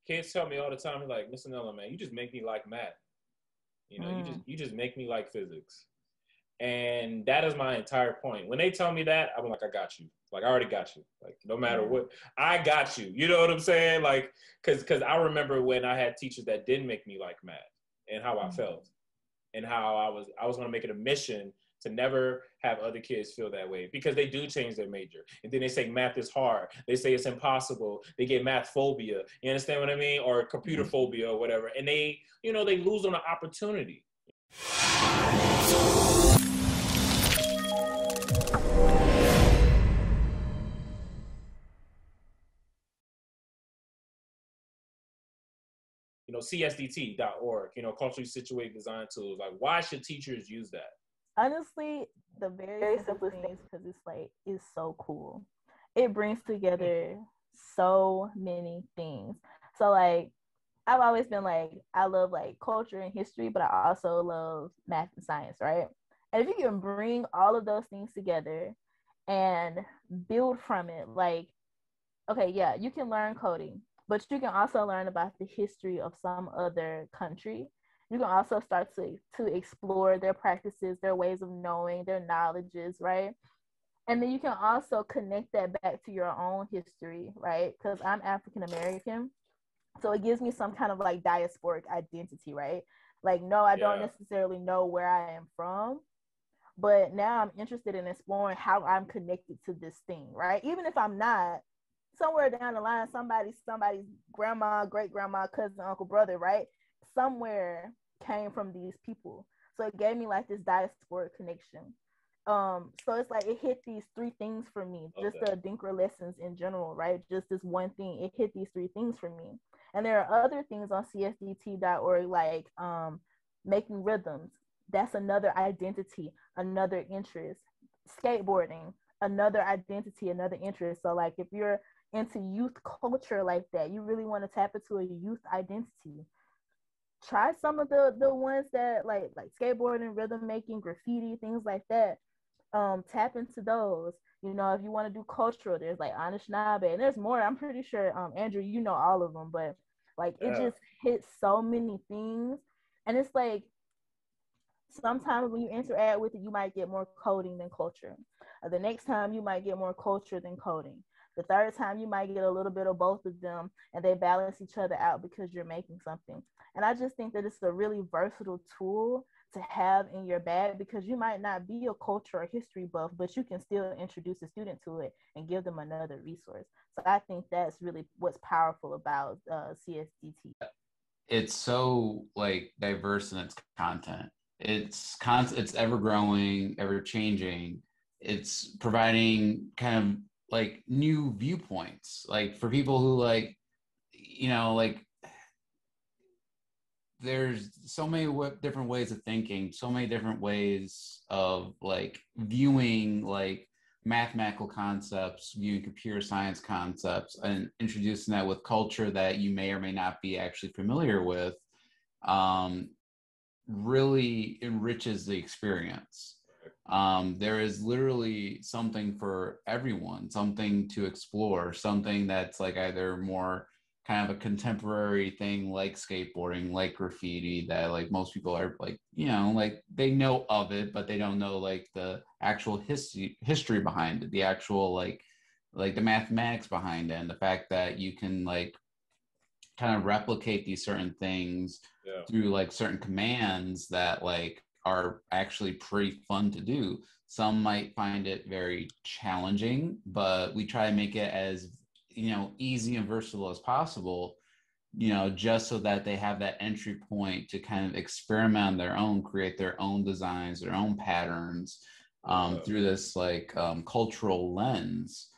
kids tell me all the time, like, Mr. Nellum, man, you just make me like math. You know, you just make me like physics. And that is my entire point. When they tell me that, I'm like, I got you. Like, I already got you. Like, no matter what, I got you. You know what I'm saying? Like, because I remember when I had teachers that didn't make me like math and how I felt and how I was going to make it a mission to never have other kids feel that way, because they do change their major. And then they say math is hard. They say it's impossible. They get math phobia. You understand what I mean? Or computer phobia or whatever. And they, you know, they lose on an opportunity. You know, CSDT.org, you know, culturally situated design tools. Like, why should teachers use that? Honestly, the very simplest things, because it's like, it's so cool. It brings together so many things. So like, I've always been like, I love like culture and history, but I also love math and science, right? And if you can bring all of those things together and build from it, like, okay, yeah, you can learn coding, but you can also learn about the history of some other country. You can also start to explore their practices, their ways of knowing, their knowledges, right? And then you can also connect that back to your own history, right? Because I'm African American. So it gives me some kind of like diasporic identity, right? Like, no, I don't necessarily know where I am from, but now I'm interested in exploring how I'm connected to this thing, right? Even if I'm not, somewhere down the line, somebody's grandma, great grandma, cousin, uncle, brother, right? Somewhere came from these people. So it gave me like this diasporic connection. So it's like it hit these three things for me, just the Adinkra lessons in general, right? Just this one thing, it hit these three things for me. And there are other things on csdt.org, like making rhythms. That's another identity, another interest. Skateboarding, another identity, another interest. So like if you're into youth culture like that, you really want to tap into a youth identity, try some of the ones that like skateboarding, rhythm making, graffiti, things like that. Tap into those. You know, if you want to do cultural, there's like Anishinaabe, and there's more. I'm pretty sure, Andrew, you know all of them, but like it just hits so many things. And it's like sometimes when you interact with it, you might get more coding than culture. The next time you might get more culture than coding. The third time you might get a little bit of both of them, and they balance each other out because you're making something. And I just think that it's a really versatile tool to have in your bag, because you might not be a culture or history buff, but you can still introduce a student to it and give them another resource. So I think that's really what's powerful about CSDT. It's so like diverse in its content. It's ever growing, ever changing. It's providing kind of like new viewpoints, like for people who like, you know, like there's so many different ways of thinking, so many different ways of like viewing like mathematical concepts, viewing computer science concepts, and introducing that with culture that you may or may not be actually familiar with, really enriches the experience. There is literally something for everyone, something to explore, something that's like either more kind of a contemporary thing like skateboarding, like graffiti, that like most people are like, you know, like they know of it, but they don't know like the actual history behind it, the actual like the mathematics behind it, and the fact that you can like kind of replicate these certain things through like certain commands that like are actually pretty fun to do. Some might find it very challenging, but we try to make it as, you know, easy and versatile as possible, you know, just so that they have that entry point to kind of experiment on their own, create their own designs, their own patterns, through this like cultural lens.